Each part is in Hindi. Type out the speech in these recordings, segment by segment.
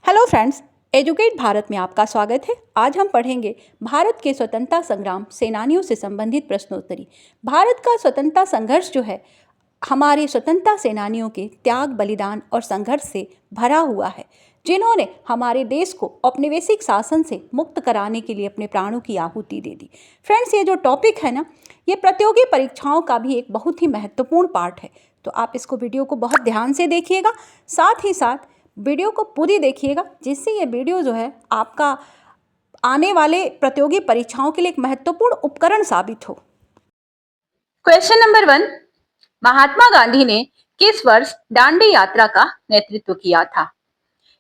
हेलो फ्रेंड्स, एजुकेट भारत में आपका स्वागत है। आज हम पढ़ेंगे भारत के स्वतंत्रता संग्राम सेनानियों से संबंधित प्रश्नोत्तरी। भारत का स्वतंत्रता संघर्ष जो है हमारे स्वतंत्रता सेनानियों के त्याग, बलिदान और संघर्ष से भरा हुआ है, जिन्होंने हमारे देश को औपनिवेशिक शासन से मुक्त कराने के लिए अपने प्राणों की आहुति दे दी। फ्रेंड्स, ये जो टॉपिक है ना, ये प्रतियोगी परीक्षाओं का भी एक बहुत ही महत्वपूर्ण पार्ट है, तो आप इसको वीडियो को बहुत ध्यान से देखिएगा। साथ ही साथ वीडियो को पूरी देखिएगा, जिससे ये वीडियो जो है आपका आने वाले प्रतियोगी परीक्षाओं के लिए एक महत्वपूर्ण उपकरण साबित हो। क्वेश्चन नंबर 1, महात्मा गांधी ने किस वर्ष दांडी यात्रा का नेतृत्व किया था?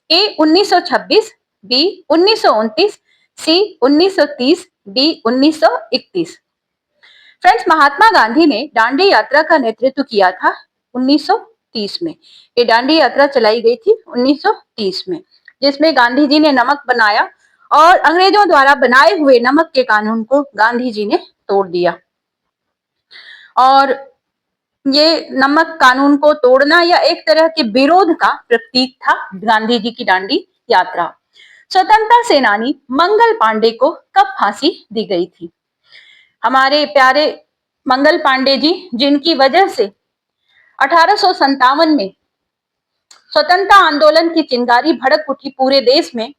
ए 1926, बी 1929, सी 1930, डी 1931। फ्रेंड्स, महात्मा गांधी ने दांडी यात्रा का नेतृत्व किया था 1930 में। ये दांडी यात्रा चलाई गई थी 1930 में, जिसमें गांधी जी ने नमक बनाया और अंग्रेजों द्वारा बनाए हुए नमक के कानून को गांधी जी ने तोड़ दिया। और ये नमक कानून को तोड़ना या एक तरह के विरोध का प्रतीक था गांधी जी की दांडी यात्रा। स्वतंत्रता सेनानी मंगल पांडे को कब फांसी दी गई थी? हमारे प्यारे मंगल पांडे जी, जिनकी वजह से 1857 में स्वतंत्रता आंदोलन की चिंगारी भड़क उठी पूरे देश में,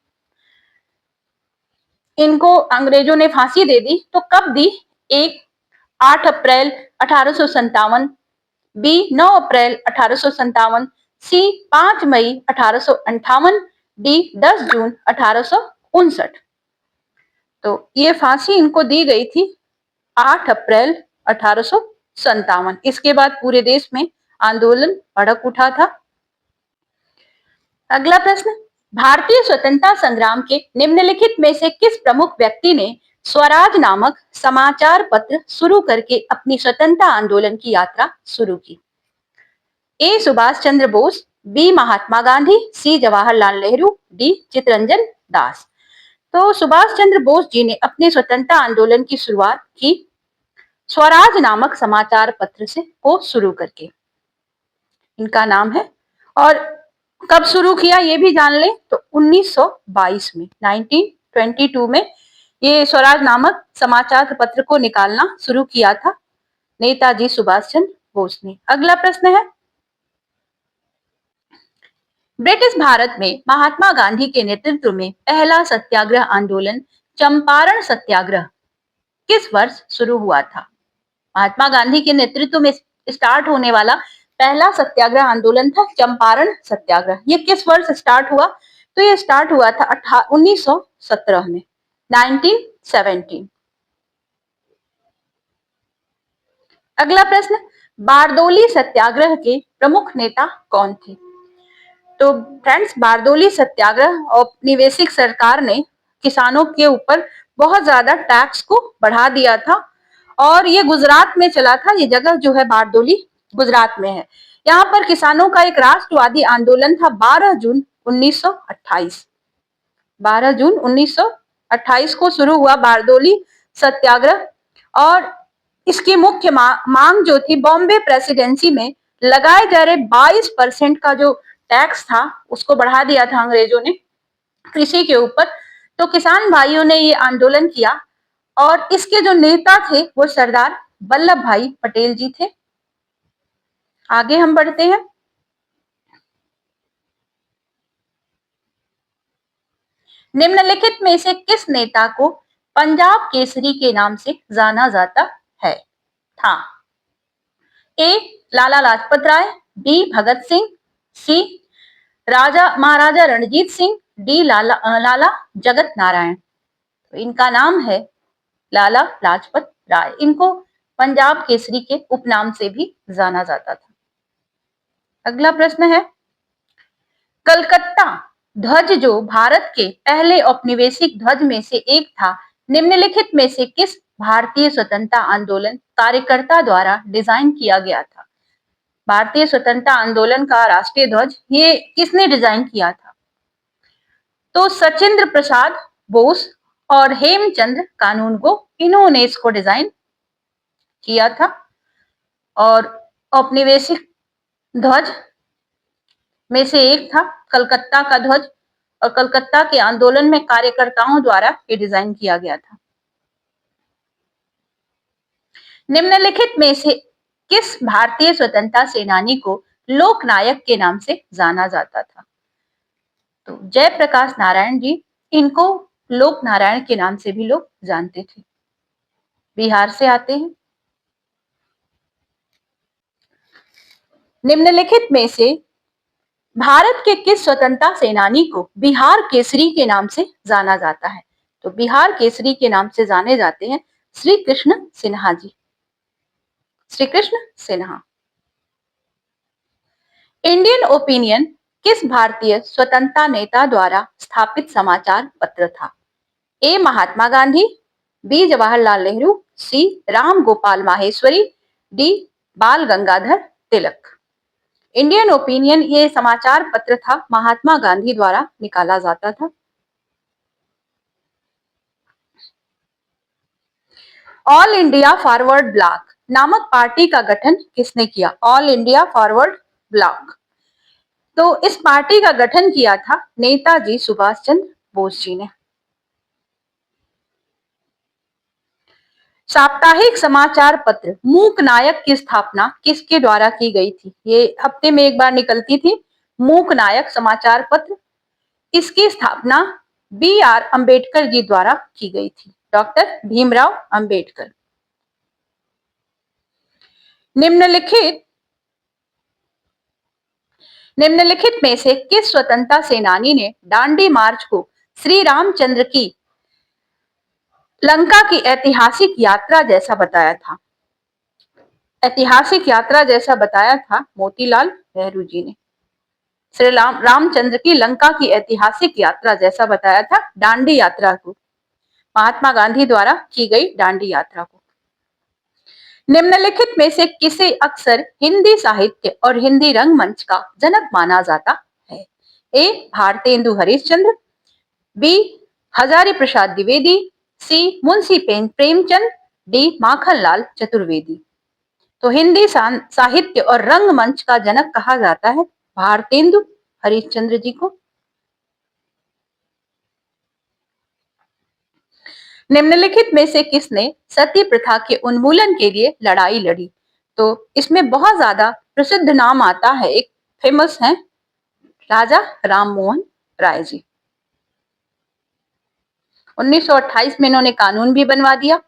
इनको अंग्रेजों ने फांसी दे दी। तो कब दी? एक 8 अप्रैल 1857, बी 9 अप्रैल 1857, सी 5 मई 1858, डी 10 जून 1859। तो ये फांसी इनको दी गई थी 8 अप्रैल 1857। इसके बाद पूरे देश में आंदोलन भड़क उठा था। अगला प्रश्न, भारतीय स्वतंत्रता संग्राम के निम्नलिखित में से किस प्रमुख व्यक्ति ने स्वराज नामक समाचार पत्र शुरू करके अपनी स्वतंत्रता आंदोलन की यात्रा शुरू की? ए सुभाष चंद्र बोस, बी महात्मा गांधी, सी जवाहरलाल नेहरू, डी चित्तरंजन दास। तो सुभाष चंद्र बोस जी ने अपने स्वतंत्रता आंदोलन की शुरुआत की स्वराज नामक समाचार पत्र से को शुरू करके, इनका नाम है। और कब शुरू किया ये भी जान ले, तो 1922 में, 1922 में ये स्वराज नामक समाचार पत्र को निकालना शुरू किया था नेताजी सुभाष चंद्र बोस ने। अगला प्रश्न है, ब्रिटिश भारत में महात्मा गांधी के नेतृत्व में पहला सत्याग्रह आंदोलन चंपारण सत्याग्रह किस वर्ष शुरू हुआ था? महात्मा गांधी के नेतृत्व में स्टार्ट होने वाला पहला सत्याग्रह आंदोलन था चंपारण सत्याग्रह। ये किस वर्ष स्टार्ट हुआ? तो ये स्टार्ट हुआ था 1917 में, 1917। अगला प्रश्न, बारदोली सत्याग्रह के प्रमुख नेता कौन थे? तो फ्रेंड्स, बारदोली सत्याग्रह औपनिवेशिक सरकार ने किसानों के ऊपर बहुत ज्यादा टैक्स को बढ़ा दिया था और ये गुजरात में चला था। ये जगह जो है बारदोली गुजरात में है। यहाँ पर किसानों का एक राष्ट्रवादी आंदोलन था 12 जून 1928। 12 जून 1928 को शुरू हुआ बारदोली सत्याग्रह। और इसकी मुख्य मांग जो थी, बॉम्बे प्रेसिडेंसी में लगाए जा रहे 22% का जो टैक्स था उसको बढ़ा दिया था अंग्रेजों ने कृषि के ऊपर। तो किसान भाइयों ने ये आंदोलन किया और इसके जो नेता थे वो सरदार वल्लभ भाई पटेल जी थे। आगे हम बढ़ते हैं। निम्नलिखित में से किस नेता को पंजाब केसरी के नाम से जाना जाता है? था ए लाला लाजपत राय, बी भगत सिंह, सी राजा महाराजा रणजीत सिंह, डी लाला जगत नारायण। तो इनका नाम है लाला लाजपत राय। इनको पंजाब केसरी के उपनाम से भी जाना जाता था। अगला प्रश्न है, कलकत्ता ध्वज जो भारत के पहले औपनिवेशिक ध्वज में से एक था, निम्नलिखित में से किस भारतीय स्वतंत्रता आंदोलन कार्यकर्ता द्वारा डिजाइन किया गया था? भारतीय स्वतंत्रता आंदोलन का राष्ट्रीय ध्वज ये किसने डिजाइन किया था? तो सचिंद्र प्रसाद बोस और हेमचंद्र कानूनगो, इन्होंने इसको डिजाइन किया था। और औपनिवेशिक ध्वज में से एक था कलकत्ता का ध्वज। और कलकत्ता के आंदोलन में कार्यकर्ताओं द्वारा ये डिजाइन किया गया था। निम्नलिखित में से किस भारतीय स्वतंत्रता सेनानी को लोकनायक के नाम से जाना जाता था? तो जयप्रकाश नारायण जी, इनको लोक नारायण के नाम से भी लोग जानते थे। बिहार से आते हैं। निम्नलिखित में से भारत के किस स्वतंत्रता सेनानी को बिहार केसरी के नाम से जाना जाता है? तो बिहार केसरी के नाम से जाने जाते हैं श्री कृष्ण सिन्हा जी। श्री कृष्ण सिन्हा। इंडियन ओपिनियन किस भारतीय स्वतंत्रता नेता द्वारा स्थापित समाचार पत्र था? ए महात्मा गांधी, बी जवाहरलाल नेहरू, सी राम गोपाल माहेश्वरी, डी बाल गंगाधर तिलक। इंडियन ओपिनियन ये समाचार पत्र था, महात्मा गांधी द्वारा निकाला जाता था। ऑल इंडिया फॉरवर्ड ब्लॉक नामक पार्टी का गठन किसने किया? ऑल इंडिया फॉरवर्ड ब्लॉक, तो इस पार्टी का गठन किया था नेताजी सुभाष चंद्र बोस जी ने। साप्ताहिक समाचार पत्र मूक नायक की स्थापना किसके द्वारा की गई थी? ये हफ्ते में एक बार निकलती थी मूक नायक समाचार पत्र। इसकी स्थापना B.R. अंबेडकर जी द्वारा की गई थी, डॉक्टर भीमराव अंबेडकर। निम्नलिखित में से किस स्वतंत्रता सेनानी ने दांडी मार्च को श्री रामचंद्र की लंका की ऐतिहासिक यात्रा जैसा बताया था? ऐतिहासिक यात्रा जैसा बताया था मोतीलाल नेहरू जी ने। श्री रामचंद्र की लंका की ऐतिहासिक यात्रा जैसा बताया था दांडी यात्रा को, महात्मा गांधी द्वारा की गई दांडी यात्रा को। निम्नलिखित में से किसे अक्सर हिंदी साहित्य और हिंदी रंगमंच का जनक माना जाता है? ए भारतेंदु हरिश्चंद्र, बी हजारी प्रसाद द्विवेदी, सी मुंशी प्रेमचंद, डी माखनलाल चतुर्वेदी। तो हिंदी साहित्य और रंगमंच का जनक कहा जाता है भारतेंदु हरिश्चंद्र जी को। निम्नलिखित में से किसने सती प्रथा के उन्मूलन के लिए लड़ाई लड़ी? तो इसमें बहुत ज्यादा प्रसिद्ध नाम आता है, एक फेमस है राजा राममोहन राय जी। 1928 में इन्होंने कानून भी बनवा दिया।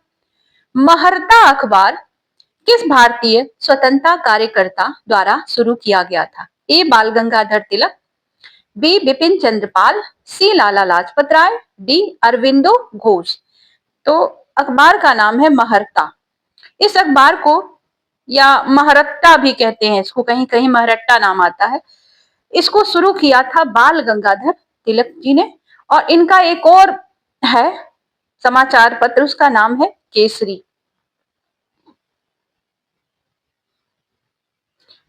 महर्ता अखबार किस भारतीय स्वतंत्रता कार्यकर्ता द्वारा शुरू किया गया था? ए बाल गंगाधर तिलक, बी बिपिन चंद्र पाल, सी लाला लाजपत राय, डी अरविंदो घोष। तो अखबार का नाम है महर्ता। इस अखबार को या महरट्टा भी कहते हैं इसको, कहीं कहीं महरट्टा नाम आता है। इसको शुरू किया था बाल गंगाधर तिलक जी ने, और इनका एक और है समाचार पत्र, उसका नाम है केसरी।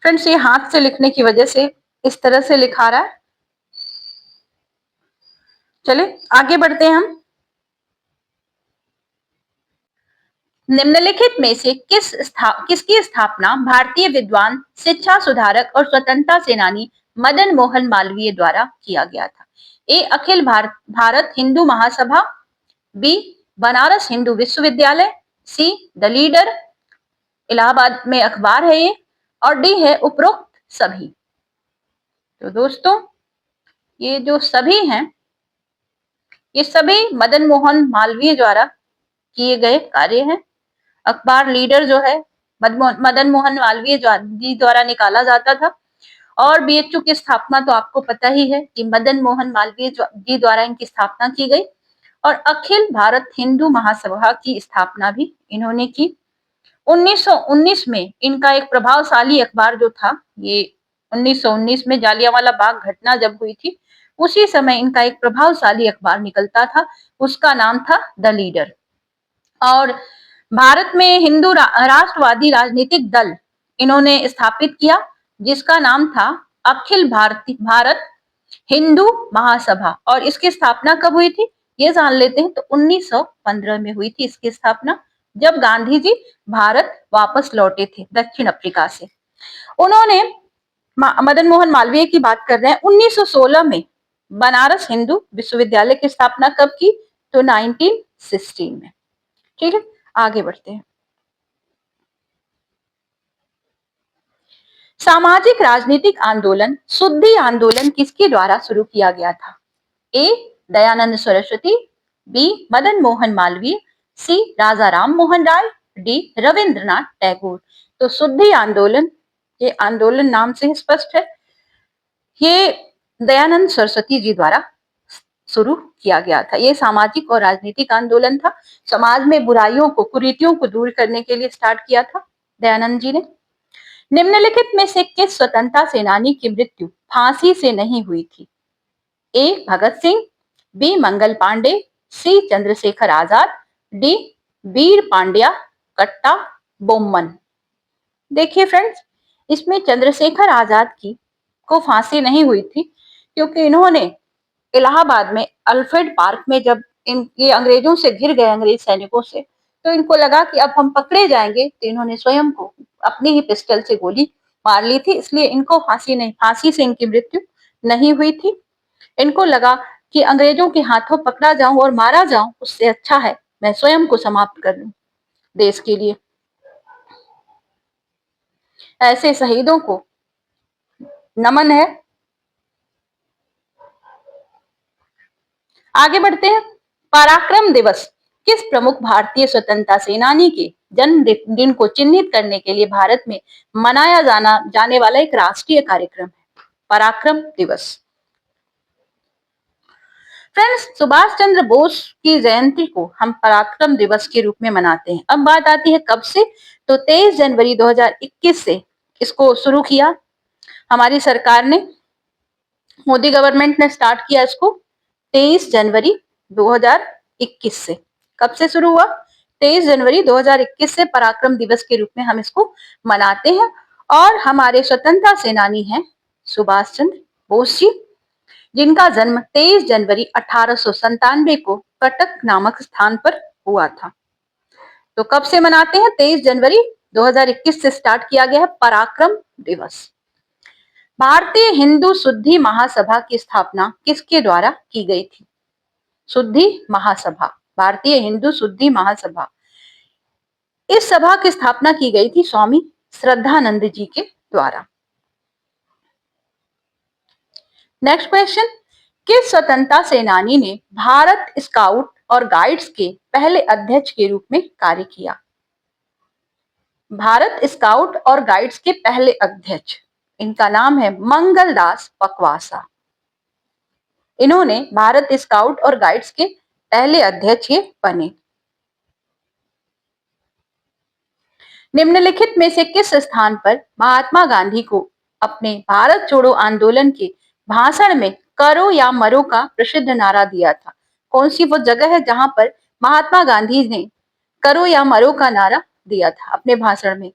फ्रेंड्स, ये हाथ से लिखने की वजह से इस तरह से लिखा रहा है। चले आगे बढ़ते हैं हम। निम्नलिखित में से किसकी स्थापना भारतीय विद्वान, शिक्षा सुधारक और स्वतंत्रता सेनानी मदन मोहन मालवीय द्वारा किया गया था? ए अखिल भारत हिंदू महासभा, बी बनारस हिंदू विश्वविद्यालय, सी द लीडर, इलाहाबाद में अखबार है ये, और डी है उपरोक्त सभी। तो दोस्तों, ये जो सभी हैं ये सभी मदन मोहन मालवीय द्वारा किए गए कार्य हैं। अखबार लीडर जो है मदन मोहन मालवीय जी द्वारा निकाला जाता था, और बीएचयू की स्थापना तो आपको पता ही है कि मदन मोहन मालवीय जी द्वारा इनकी स्थापना की गई, और अखिल भारत हिंदू महासभा की स्थापना भी इन्होंने की। 1919 में इनका एक प्रभावशाली अखबार जो था, ये 1919 में जालियांवाला बाग घटना जब हुई थी उसी समय इनका एक प्रभावशाली अखबार निकलता था, उसका नाम था द लीडर। और भारत में हिंदू राष्ट्रवादी राजनीतिक दल इन्होंने स्थापित किया, जिसका नाम था अखिल भारत हिंदू महासभा। और इसकी स्थापना कब हुई थी ये जान लेते हैं। तो 1915 में हुई थी इसकी स्थापना, जब गांधी जी भारत वापस लौटे थे दक्षिण अफ्रीका से। उन्होंने मदन मोहन मालवीय की बात कर रहे हैं, 1916 में बनारस हिंदू विश्वविद्यालय की स्थापना कब की? तो 1916 में। ठीक है, आगे बढ़ते हैं। सामाजिक राजनीतिक आंदोलन शुद्धि आंदोलन किसके द्वारा शुरू किया गया था? ए दयानंद सरस्वती, बी मदन मोहन मालवीय, सी राजा राम मोहन राय, डी रविंद्रनाथ टैगोर। तो शुद्धि आंदोलन, ये आंदोलन नाम से स्पष्ट है, ये दयानंद सरस्वती जी द्वारा शुरू किया गया था। ये सामाजिक और राजनीतिक आंदोलन था। समाज में बुराइयों को, कुरीतियों को दूर करने के लिए स्टार्ट किया था दयानंद जी ने। निम्नलिखित में से किस स्वतंत्रता सेनानी की मृत्यु फांसी से नहीं हुई थी? ए भगत सिंह, बी मंगल पांडे, सी चंद्रशेखर आजाद, डी वीर पांड्या कट्टा बोम्मन। देखिए फ्रेंड्स, इसमें चंद्रशेखर आजाद की को फांसी नहीं हुई थी, क्योंकि इन्होंने इलाहाबाद में अल्फ्रेड पार्क में जब ये अंग्रेजों से घिर गए, अंग्रेज सैनिकों से, तो इनको लगा कि अब हम पकड़े जाएंगे, तो इन्होंने स्वयं को अपनी ही पिस्टल से गोली मार ली थी। इसलिए इनको फांसी से इनकी मृत्यु नहीं हुई थी। इनको लगा कि अंग्रेजों के हाथों पकड़ा जाऊं और मारा जाऊं, उससे अच्छा है मैं स्वयं को समाप्त कर लूं देश के लिए। ऐसे शहीदों को नमन है। आगे बढ़ते हैं। पराक्रम दिवस किस प्रमुख भारतीय स्वतंत्रता सेनानी के जन्मदिन को चिन्हित करने के लिए भारत में मनाया जाने वाला एक राष्ट्रीय कार्यक्रम है? पराक्रम दिवस। फ्रेंड्स, सुभाष चंद्र बोस की जयंती को हम पराक्रम दिवस के रूप में मनाते हैं। अब बात आती है कब से, तो 23 जनवरी 2021 से इसको शुरू किया हमारी सरकार ने, मोदी गवर्नमेंट ने स्टार्ट किया इसको 23 जनवरी 2021 से। कब से शुरू हुआ? 23 जनवरी 2021 से पराक्रम दिवस के रूप में हम इसको मनाते हैं। और हमारे स्वतंत्रता सेनानी हैं सुभाष चंद्र बोस जी, जिनका जन्म 23 जनवरी 1897 को कटक नामक स्थान पर हुआ था। तो कब से मनाते हैं? 23 जनवरी 2021 से स्टार्ट किया गया है पराक्रम दिवस। भारतीय हिंदू शुद्धि महासभा की स्थापना किसके द्वारा की गई थी? शुद्धि महासभा, भारतीय हिंदू शुद्धि महासभा, इस सभा की स्थापना की गई थी स्वामी श्रद्धानंद जी के द्वारा। नेक्स्ट क्वेश्चन, किस स्वतंत्रता सेनानी ने भारत स्काउट और गाइड्स के पहले अध्यक्ष के रूप में कार्य किया? भारत स्काउट और गाइड्स के पहले अध्यक्ष, इनका नाम है मंगलदास पकवासा। इन्होंने भारत स्काउट और गाइड्स के पहले अध्यक्ष ये बने। निम्नलिखित में से किस स्थान पर महात्मा गांधी को अपने भारत छोड़ो आंदोलन के भाषण में करो या मरो का प्रसिद्ध नारा दिया था? कौन सी वो जगह है जहां पर महात्मा गांधी ने करो या मरो का नारा दिया था अपने भाषण में?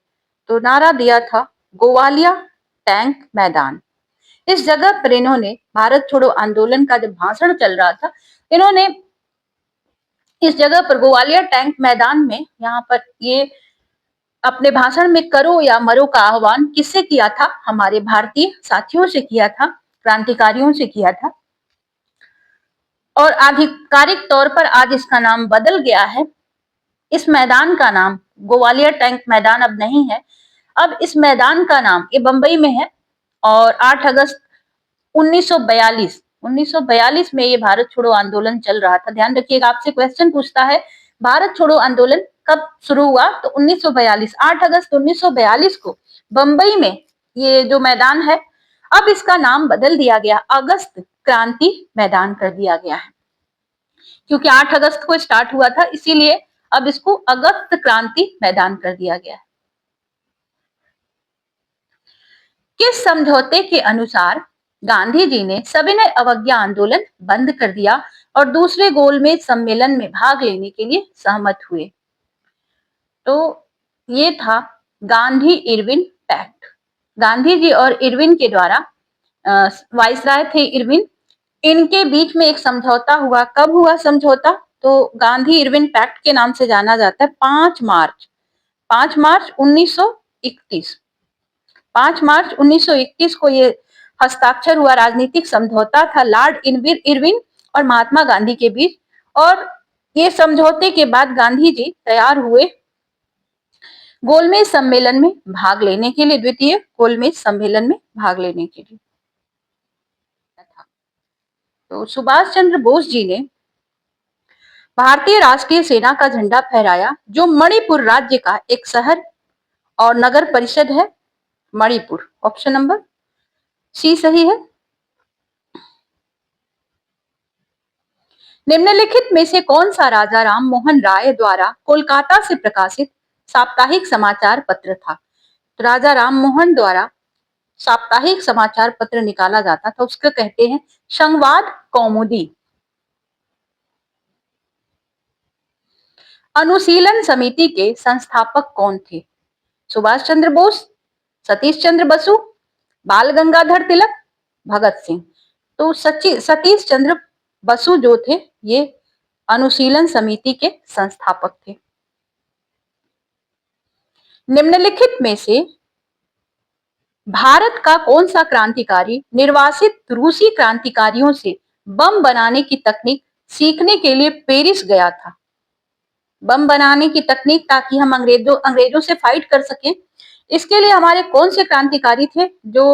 तो नारा दिया था गोवालिया टैंक मैदान। इस जगह पर इन्होंने भारत छोड़ो आंदोलन का जब भाषण चल रहा था, इन्होंने इस जगह पर ग्वालियर टैंक मैदान में यहाँ पर ये अपने भाषण में करो या मरो का आह्वान किससे किया था? हमारे भारतीय साथियों से किया था, क्रांतिकारियों से किया था। और आधिकारिक तौर पर आज इसका नाम बदल गया है। इस मैदान का नाम ग्वालियर टैंक मैदान अब नहीं है। अब इस मैदान का नाम, ये बंबई में है, और 8 अगस्त 1942 में ये भारत छोड़ो आंदोलन चल रहा था। ध्यान रखिएगा, आपसे क्वेश्चन पूछता है भारत छोड़ो आंदोलन कब शुरू हुआ, तो 1942, 8 अगस्त 1942 को बंबई में ये जो मैदान है, अब इसका नाम बदल दिया गया, अगस्त क्रांति मैदान कर दिया गया है। क्योंकि 8 अगस्त को स्टार्ट हुआ था, इसीलिए अब इसको अगस्त क्रांति मैदान कर दिया गया है। किस समझौते के अनुसार गांधी जी ने सविनय अवज्ञा आंदोलन बंद कर दिया और दूसरे गोलमेज सम्मेलन में भाग लेने के लिए सहमत हुए? तो ये था गांधी इरविन पैक्ट। गांधी जी और इरविन के द्वारा, वाइसराय थे इरविन, इनके बीच में एक समझौता हुआ। कब हुआ समझौता? तो गांधी इरविन पैक्ट के नाम से जाना जाता है। 5 मार्च 1931 को ये हस्ताक्षर हुआ राजनीतिक समझौता था लॉर्ड इरविन और महात्मा गांधी के बीच। और ये समझौते के बाद गांधी जी तैयार हुए गोलमेज सम्मेलन में भाग लेने के लिए, द्वितीय गोलमेज सम्मेलन में भाग लेने के लिए। तो सुभाष चंद्र बोस जी ने भारतीय राष्ट्रीय सेना का झंडा फहराया जो मणिपुर राज्य का एक शहर और नगर परिषद है, मणिपुर। ऑप्शन नंबर सी सही है। निम्नलिखित में से कौन सा राजा राम मोहन राय द्वारा कोलकाता से प्रकाशित साप्ताहिक समाचार पत्र था? तो राजा राम मोहन द्वारा साप्ताहिक समाचार पत्र निकाला जाता था, उसको कहते हैं संवाद कौमुदी। अनुशीलन समिति के संस्थापक कौन थे? सुभाष चंद्र बोस, सतीश चंद्र बसु, बाल गंगाधर तिलक, भगत सिंह। तो सतीश चंद्र बसु जो थे ये अनुशीलन समिति के संस्थापक थे। निम्नलिखित में से भारत का कौन सा क्रांतिकारी निर्वासित रूसी क्रांतिकारियों से बम बनाने की तकनीक सीखने के लिए पेरिस गया था? बम बनाने की तकनीक ताकि हम अंग्रेजों से फाइट कर सकें, इसके लिए हमारे कौन से क्रांतिकारी थे जो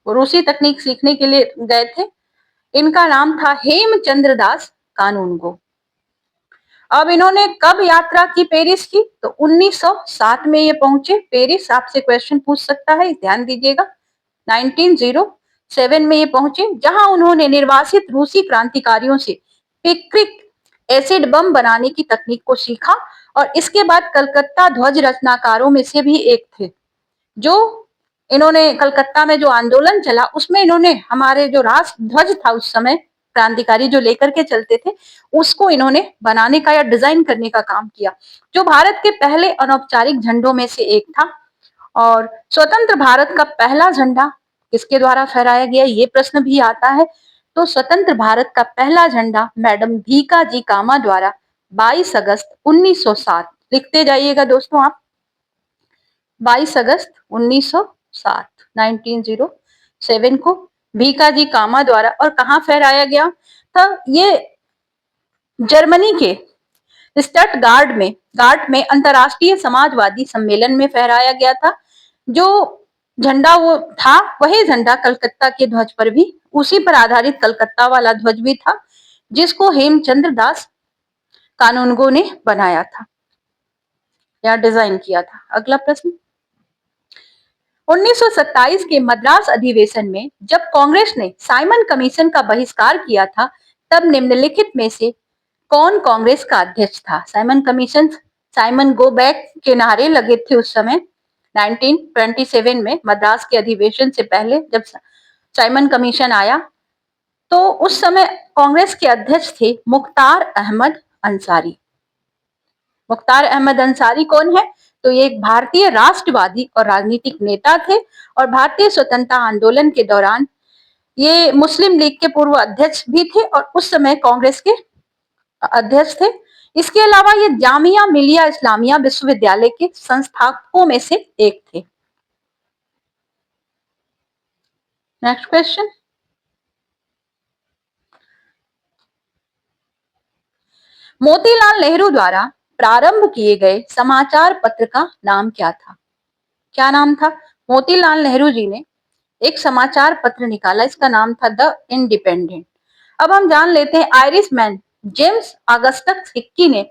रूसी तकनीक सीखने के लिए गए थे? इनका नाम था हेमचंद्र दास कानूनगो। अब इन्होंने कब यात्रा की पेरिस की? तो 1907 में ये पहुंचे पेरिस। आपसे क्वेश्चन पूछ सकता है, ध्यान दीजिएगा। 1907 में ये पहुंचे, जहां उन्होंने निर्वासित रूसी क्रांतिकारियों से पिक्रिक एसिड बम बनाने की तकनीक को सीखा। और इसके बाद कलकत्ता ध्वज रचनाकारों में से भी एक थे, जो इन्होंने कलकत्ता में जो आंदोलन चला उसमें इन्होंने हमारे जो राष्ट्र ध्वज था उस समय क्रांतिकारी जो लेकर के चलते थे उसको इन्होंने बनाने का या डिजाइन करने का काम किया, जो भारत के पहले अनौपचारिक झंडों में से एक था। और स्वतंत्र भारत का पहला झंडा किसके द्वारा फहराया गया, ये प्रश्न भी आता है। तो स्वतंत्र भारत का पहला झंडा मैडम भीकाजी कामा द्वारा 22 अगस्त 1907, लिखते जाइएगा दोस्तों आप, 22 अगस्त 1907 1907 को भीकाजी कामा द्वारा, और कहां फहराया गया था? ये जर्मनी के स्टटगार्ट में अंतरराष्ट्रीय समाजवादी सम्मेलन में फहराया गया था। जो झंडा वो था वही झंडा कलकत्ता के ध्वज पर भी, उसी पर आधारित कलकत्ता वाला ध्वज भी था, जिसको हेमचंद्र दास कानूनगो ने बनाया था या डिजाइन किया था। अगला प्रश्न, 1927 के मद्रास अधिवेशन में जब कांग्रेस ने साइमन कमीशन का बहिष्कार किया था, तब निम्नलिखित में से कौन कांग्रेस का अध्यक्ष था? Simon commission, Simon go back के नारे लगे थे उस समय 1927 में, मद्रास के अधिवेशन से पहले जब साइमन कमीशन आया, तो उस समय कांग्रेस के अध्यक्ष थे मुख्तार अहमद अंसारी। मुख्तार अहमद अंसारी कौन है? तो ये एक भारतीय राष्ट्रवादी और राजनीतिक नेता थे, और भारतीय स्वतंत्रता आंदोलन के दौरान ये मुस्लिम लीग के पूर्व अध्यक्ष भी थे और उस समय कांग्रेस के अध्यक्ष थे। इसके अलावा ये जामिया मिलिया इस्लामिया विश्वविद्यालय के संस्थापकों में से एक थे। नेक्स्ट क्वेश्चन, मोतीलाल नेहरू द्वारा प्रारंभ किए गए समाचार पत्र का नाम क्या था? क्या नाम था? मोतीलाल नेहरू जी ने एक समाचार पत्र निकाला, इसका नाम था द इंडिपेंडेंट। अब हम जान लेते हैं, Irish man James Augustus Hickey ने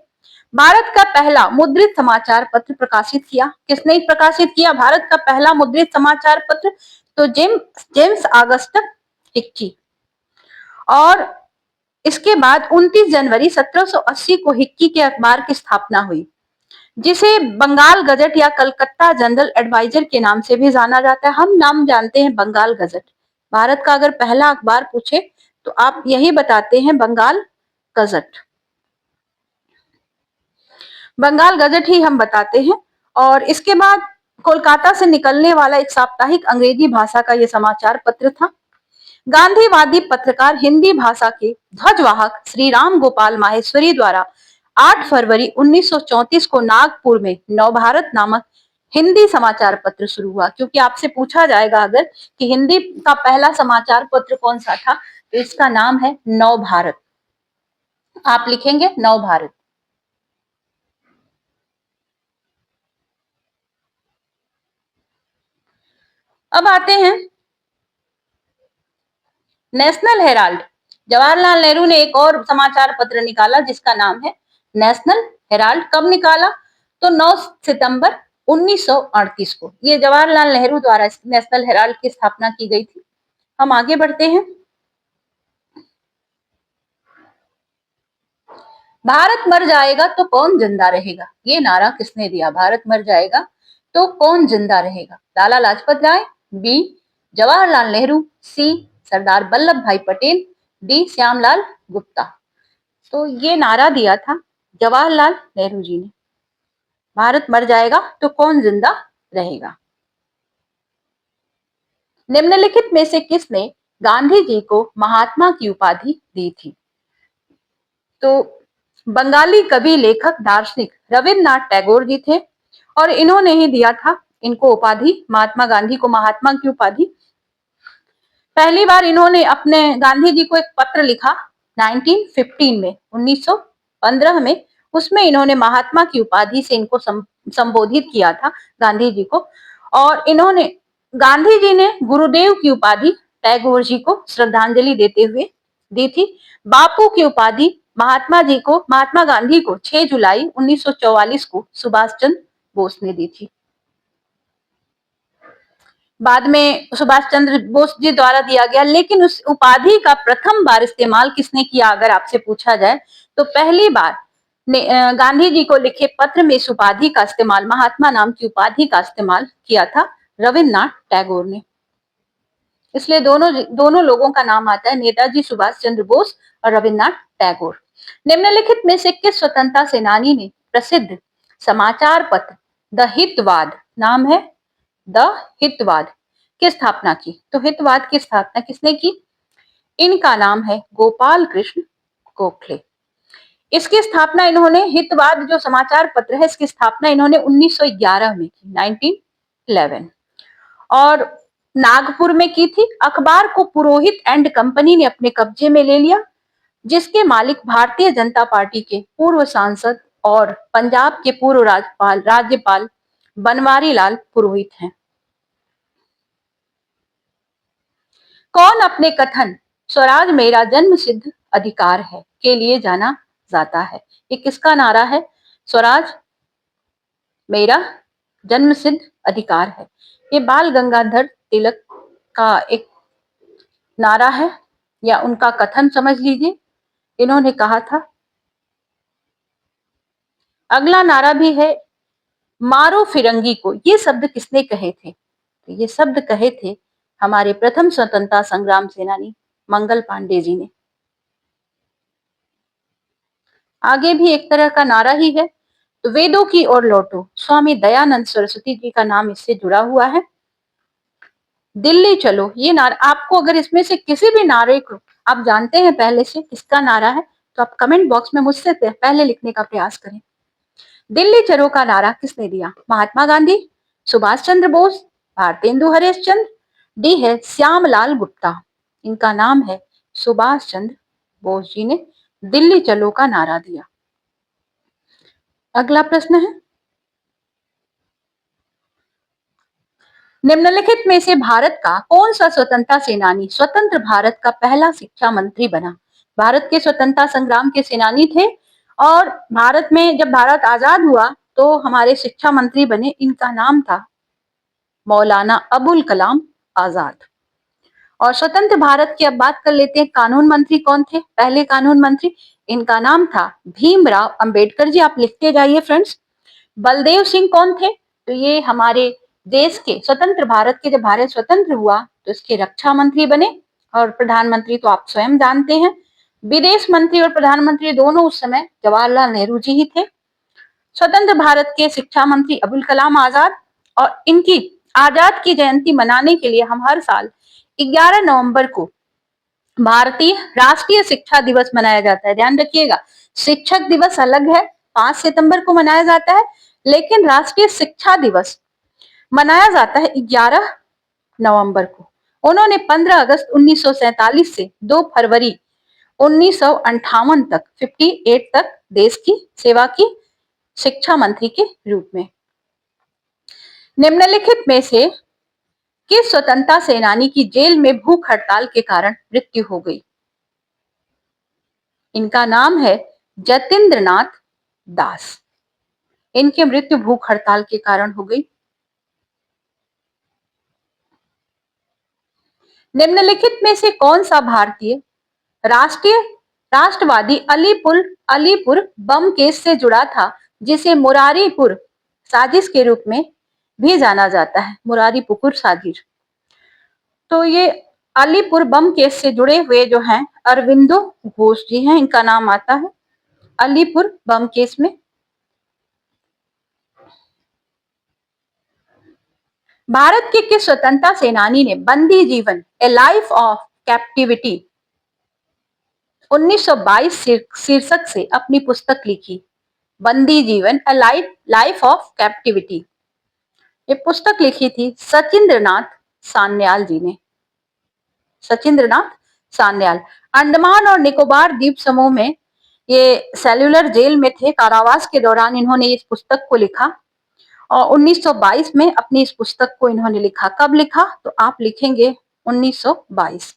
भारत का पहला मुद्रित समाचार पत्र प्रकाशित किया। किसने प्रकाशित किया भारत का पहला मुद्रित समाचार पत्र? तो जेम्स ऑगस्टस हिक्की। और इसके बाद 29 जनवरी 1780 को हिक्की के अखबार की स्थापना हुई, जिसे बंगाल गजट या कलकत्ता जनरल एडवाइजर के नाम से भी जाना जाता है। हम नाम जानते हैं बंगाल गजट। भारत का अगर पहला अखबार पूछे तो आप यही बताते हैं बंगाल गजट, बंगाल गजट ही हम बताते हैं। और इसके बाद कोलकाता से निकलने वाला एक साप्ताहिक अंग्रेजी भाषा का यह समाचार पत्र था। गांधीवादी पत्रकार हिंदी भाषा के ध्वजवाहक श्री राम गोपाल माहेश्वरी द्वारा 8 फरवरी 1934 को नागपुर में नवभारत नामक हिंदी समाचार पत्र शुरू हुआ? क्योंकि आपसे पूछा जाएगा अगर कि हिंदी का पहला समाचार पत्र कौन सा था, तो इसका नाम है नव भारत। आप लिखेंगे नव भारत। अब आते हैं नेशनल हेराल्ड। जवाहरलाल नेहरू ने एक और समाचार पत्र निकाला जिसका नाम है नेशनल हेराल्ड। कब निकाला? तो 9 सितंबर 1938 को। ये जवाहरलाल नेहरू द्वारा नेशनल हेराल्ड की स्थापना की गई थी। हम आगे बढ़ते हैं। भारत मर जाएगा तो कौन जिंदा रहेगा, ये नारा किसने दिया? भारत मर जाएगा तो कौन जिंदा रहेगा? लाला लाजपत राय, बी जवाहरलाल नेहरू, सी सरदार वल्लभ भाई पटेल, डी श्यामलाल गुप्ता। तो ये नारा दिया था जवाहरलाल नेहरू जी ने, भारत मर जाएगा तो कौन जिंदा रहेगा। निम्नलिखित में से किसने गांधी जी को महात्मा की उपाधि दी थी? तो बंगाली कवि, लेखक, दार्शनिक रविन्द्रनाथ टैगोर जी थे और इन्होंने ही दिया था इनको उपाधि, महात्मा गांधी को महात्मा की उपाधि। पहली बार इन्होंने अपने गांधी जी को एक पत्र लिखा 1915 में, 1915 में। उसमें इन्होंने महात्मा की उपाधि से इनको संबोधित किया था गांधी जी को। और इन्होंने गांधी जी ने गुरुदेव की उपाधि टैगोर जी को श्रद्धांजलि देते हुए दी थी। बापू की उपाधि महात्मा गांधी को 6 जुलाई 1944 को सुभाष चंद्र बोस ने दी थी। बाद में सुभाष चंद्र बोस जी द्वारा दिया गया, लेकिन उस उपाधि का प्रथम बार इस्तेमाल किसने किया अगर आपसे पूछा जाए, तो पहली बार गांधी जी को लिखे पत्र में इस उपाधि का इस्तेमाल, महात्मा नाम की उपाधि का इस्तेमाल किया था रविन्द्रनाथ टैगोर ने। इसलिए दोनों लोगों का नाम आता है, नेताजी सुभाष चंद्र बोस और रविन्द्रनाथ टैगोर। निम्नलिखित में से किस स्वतंत्रता सेनानी ने प्रसिद्ध समाचार पत्र द हितवाद, नाम है द हितवाद, की स्थापना की? तो हितवाद की स्थापना किसने की? इनका नाम है गोपाल कृष्ण गोखले। इसकी स्थापना इन्होंने, हितवाद जो समाचार पत्र है, इसकी स्थापना इन्होंने 1911 में की, 1911, और नागपुर में की थी। अखबार को पुरोहित एंड कंपनी ने अपने कब्जे में ले लिया, जिसके मालिक भारतीय जनता पार्टी के पूर्व सांसद और पंजाब के पूर्व राज्यपाल बनवारी लाल पुरोहित हैं। कौन अपने कथन स्वराज मेरा जन्म सिद्ध अधिकार है के लिए जाना जाता है? ये किसका नारा है? स्वराज मेरा जन्म सिद्ध अधिकार है। ये बाल गंगाधर तिलक का एक नारा है, या उनका कथन समझ लीजिए, इन्होंने कहा था। अगला नारा भी है मारो फिरंगी को। ये शब्द किसने कहे थे? तो ये शब्द कहे थे हमारे प्रथम स्वतंत्रता संग्राम सेनानी मंगल पांडे जी ने। आगे भी एक तरह का नारा ही है, तो वेदों की ओर लौटो, स्वामी दयानंद सरस्वती जी का नाम इससे जुड़ा हुआ है। दिल्ली चलो, ये नारा आपको, अगर इसमें से किसी भी नारे को आप जानते हैं पहले से किसका नारा है, तो आप कमेंट बॉक्स में मुझसे पहले लिखने का प्रयास करें। दिल्ली चलो का नारा किसने दिया? महात्मा गांधी, सुभाष चंद्र बोस, भारतेंदु हरिश्चंद्र, डी है श्यामलाल गुप्ता। इनका नाम है सुभाष चंद्र बोस जी ने दिल्ली चलो का नारा दिया। अगला प्रश्न है, निम्नलिखित में से भारत का कौन सा स्वतंत्रता सेनानी स्वतंत्र भारत का पहला शिक्षा मंत्री बना? भारत के स्वतंत्रता संग्राम के सेनानी थे और भारत में जब भारत आजाद हुआ तो हमारे शिक्षा मंत्री बने। इनका नाम था मौलाना अबुल कलाम आजाद। और स्वतंत्र भारत की अब बात कर लेते हैं, कानून मंत्री कौन थे? पहले कानून मंत्री, इनका नाम था भीमराव अंबेडकर जी। आप लिखते जाइए फ्रेंड्स। बलदेव सिंह कौन थे? तो ये हमारे देश के स्वतंत्र भारत के, जब भारत स्वतंत्र हुआ तो इसके रक्षा मंत्री बने, और प्रधानमंत्री तो आप स्वयं जानते हैं। विदेश मंत्री और प्रधानमंत्री दोनों उस समय जवाहरलाल नेहरू जी ही थे। स्वतंत्र भारत के शिक्षा मंत्री अबुल कलाम आजाद, और इनकी आजाद की जयंती मनाने के लिए हम हर साल 11 नवंबर को भारतीय राष्ट्रीय शिक्षा दिवस मनाया जाता है। ध्यान रखिएगा, शिक्षक दिवस अलग है, 5 सितंबर को मनाया जाता है, लेकिन राष्ट्रीय शिक्षा दिवस मनाया जाता है 11 नवंबर को। उन्होंने 15 अगस्त 1947 से 2 फरवरी 1958 तक 58 तक देश की सेवा की शिक्षा मंत्री के रूप में। निम्नलिखित में से किस स्वतंत्रता सेनानी की जेल में भूख हड़ताल के कारण मृत्यु हो गई? इनका नाम है जतींद्रनाथ दास। इनकी मृत्यु भूख हड़ताल के कारण हो गई। निम्नलिखित में से कौन सा भारतीय राष्ट्रवादी अलीपुर बम केस से जुड़ा था, जिसे मुरारीपुर साजिश के रूप में भी जाना जाता है? मुरारीपुर साजिश। तो ये अलीपुर बम केस से जुड़े हुए जो हैं अरविंदो घोष जी हैं, इनका नाम आता है अलीपुर बम केस में। भारत के किस स्वतंत्रता सेनानी ने बंदी जीवन ए लाइफ ऑफ कैप्टिविटी 1922 शीर्षक से अपनी पुस्तक लिखी? बंदी जीवन ए लाइफ ऑफ कैप्टिविटी, ये पुस्तक लिखी थी सचिंद्रनाथ सान्याल जी ने। सचिंद्रनाथ सान्याल अंडमान और निकोबार द्वीप समूह में ये सेल्युलर जेल में थे। कारावास के दौरान इन्होंने इस पुस्तक को लिखा और 1922 में अपनी इस पुस्तक को इन्होंने लिखा। कब लिखा? तो आप लिखेंगे 1922,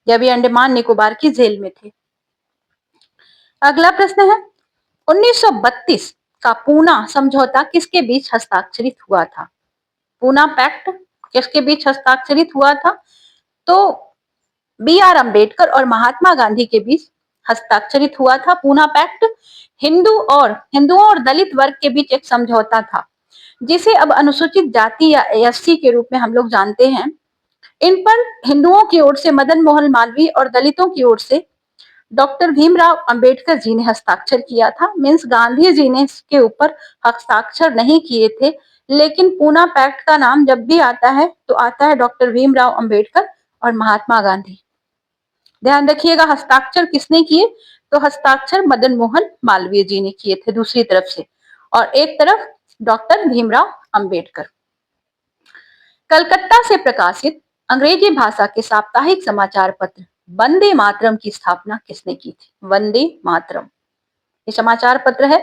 जब ये अंडमान निकोबार की जेल में थे। अगला प्रश्न है 1932 का पूना समझौता किसके बीच हस्ताक्षरित हुआ था? पूना पैक्ट किसके बीच हस्ताक्षरित हुआ था? तो B.R. अम्बेडकर और महात्मा गांधी के बीच हस्ताक्षरित हुआ था पूना पैक्ट। हिंदुओं और दलित वर्ग के बीच एक समझौता था, जिसे अब अनुसूचित जाति या एससी के रूप में हम लोग जानते हैं। इन पर हिंदुओं की ओर से मदन मोहन मालवीय और दलितों की ओर से डॉक्टर भीमराव अंबेडकर जी ने हस्ताक्षर किया था। मीन्स गांधी जी ने इसके ऊपर हस्ताक्षर नहीं किए थे, लेकिन पूना पैक्ट का नाम जब भी आता है तो आता है डॉक्टर भीमराव अंबेडकर और महात्मा गांधी। ध्यान रखिएगा, हस्ताक्षर किसने किए? तो हस्ताक्षर मदन मोहन मालवीय जी ने किए थे दूसरी तरफ से, और एक तरफ डॉक्टर भीमराव अंबेडकर। कलकत्ता से प्रकाशित अंग्रेजी भाषा के साप्ताहिक समाचार पत्र वंदे मातरम की स्थापना किसने की थी? वंदे मातरम ये समाचार पत्र है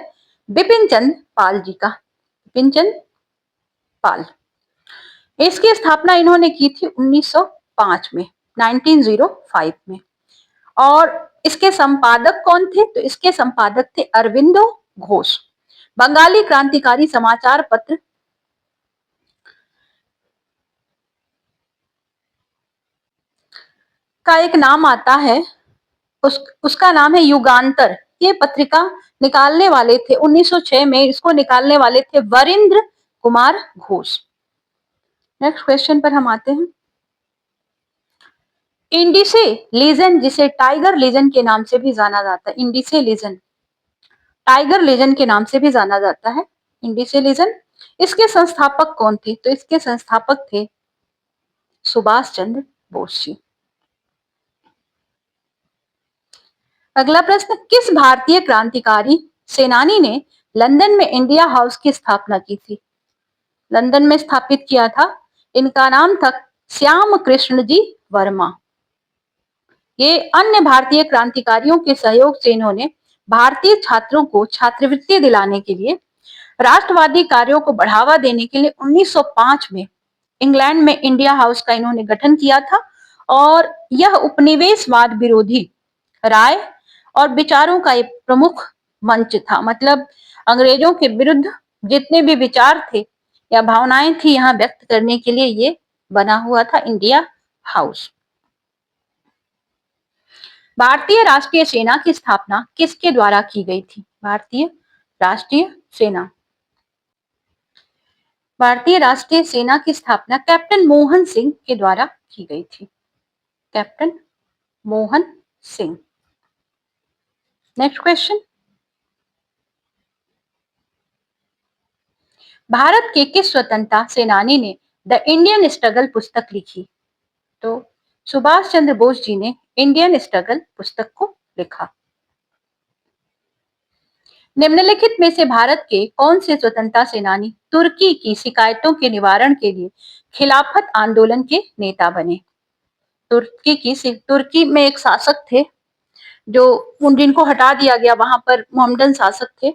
बिपिन चंद्र पाल जी का। बिपिन चंद्र पाल, इसकी स्थापना इन्होंने की थी 1905 में, 1905 में। और इसके संपादक कौन थे? तो इसके संपादक थे अरविंदो घोष। बंगाली क्रांतिकारी समाचार पत्र का एक नाम आता है, उसका नाम है युगांतर। ये पत्रिका निकालने वाले थे 1906 में, इसको निकालने वाले थे वरिंद्र कुमार घोष। नेक्स्ट क्वेश्चन पर हम आते हैं। इंडिसे लीजन, जिसे टाइगर लीजन के नाम से भी जाना जाता है, इंडिसे लीजन टाइगर लीजन के नाम से भी जाना जाता है, इंडिसे लीजन। इसके संस्थापक कौन थे? तो इसके संस्थापक थे सुभाष चंद्र बोस जी। अगला प्रश्न, किस भारतीय क्रांतिकारी सेनानी ने लंदन में इंडिया हाउस की स्थापना की थी? लंदन में स्थापित किया था, इनका नाम था श्याम कृष्ण जी वर्मा। ये अन्य भारतीय क्रांतिकारियों के सहयोग से इन्होंने भारतीय छात्रों को छात्रवृत्ति दिलाने के लिए, राष्ट्रवादी कार्यों को बढ़ावा देने के लिए 1905 में इंग्लैंड में इंडिया हाउस का इन्होंने गठन किया था। और यह उपनिवेशवाद विरोधी राय और विचारों का एक प्रमुख मंच था। मतलब अंग्रेजों के विरुद्ध जितने भी विचार थे या भावनाएं थी यहाँ व्यक्त करने के लिए ये बना हुआ था इंडिया हाउस। भारतीय राष्ट्रीय सेना की स्थापना किसके द्वारा की गई थी? भारतीय राष्ट्रीय सेना, भारतीय राष्ट्रीय सेना की स्थापना कैप्टन मोहन सिंह के द्वारा की गई थी। Captain Mohan Singh. Next question, Bharat के किस स्वतंत्रता सेनानी ने द इंडियन स्ट्रगल पुस्तक लिखी? तो सुभाष चंद्र बोस जी ने इंडियन स्ट्रगल पुस्तक को लिखा। निम्नलिखित में से भारत के कौन से स्वतंत्रता सेनानी तुर्की की शिकायतों के निवारण के लिए खिलाफत आंदोलन के नेता बने? तुर्की में एक शासक थे जो जिनको हटा दिया गया, वहां पर मोहम्मदन शासक थे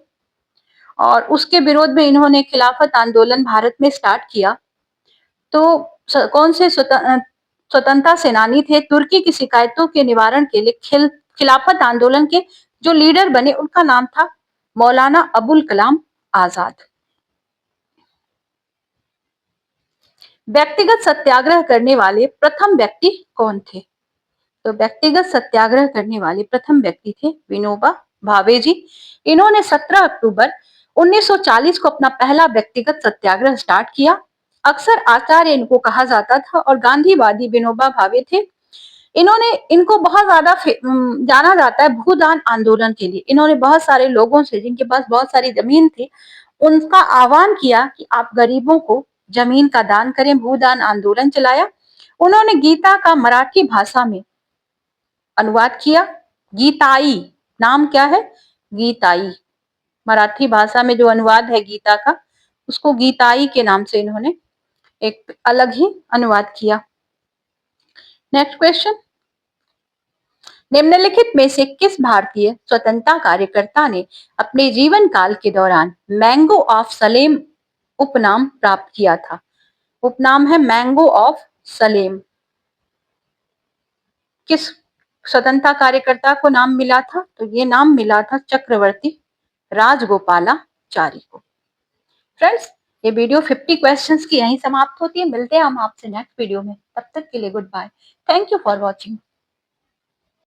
और उसके विरोध में इन्होंने खिलाफत आंदोलन भारत में स्टार्ट किया। तो कौन से स्वतंत्रता सेनानी थे तुर्की की शिकायतों के निवारण के लिए खिलाफत आंदोलन के जो लीडर बने? उनका नाम था मौलाना अबुल कलाम आजाद। व्यक्तिगत सत्याग्रह करने वाले प्रथम व्यक्ति कौन थे? तो व्यक्तिगत सत्याग्रह करने वाले प्रथम व्यक्ति थे विनोबा भावे जी। इन्होंने 17 अक्टूबर 1940 को अपना पहला व्यक्तिगत सत्याग्रह स्टार्ट किया। अक्सर आचार्य इनको कहा जाता था और गांधीवादी विनोबा भावे थे। इनको बहुत ज्यादा जाना जाता है भूदान आंदोलन के लिए। इन्होंने बहुत सारे लोगों से जिनके पास बहुत सारी जमीन थी उनका आह्वान किया कि आप गरीबों को जमीन का दान करें, भूदान आंदोलन चलाया। उन्होंने गीता का मराठी भाषा में अनुवाद किया। गीताई नाम क्या है? गीताई। मराठी भाषा में जो अनुवाद है गीता का उसको गीताई के नाम से इन्होंने एक अलग ही अनुवाद किया। नेक्स्ट क्वेश्चन, निम्नलिखित में से किस भारतीय स्वतंत्रता कार्यकर्ता ने अपने जीवन काल के दौरान मैंगो ऑफ सलेम उपनाम प्राप्त किया था? उपनाम है मैंगो ऑफ सलेम। किस स्वतंत्रता कार्यकर्ता को नाम मिला था? तो ये नाम मिला था चक्रवर्ती राजगोपालाचारी को। फ्रेंड्स, ये वीडियो 50 क्वेश्चंस की यहीं समाप्त होती है। मिलते हैं हम आपसे नेक्स्ट वीडियो में। तब तक के लिए goodbye. Thank you for watching.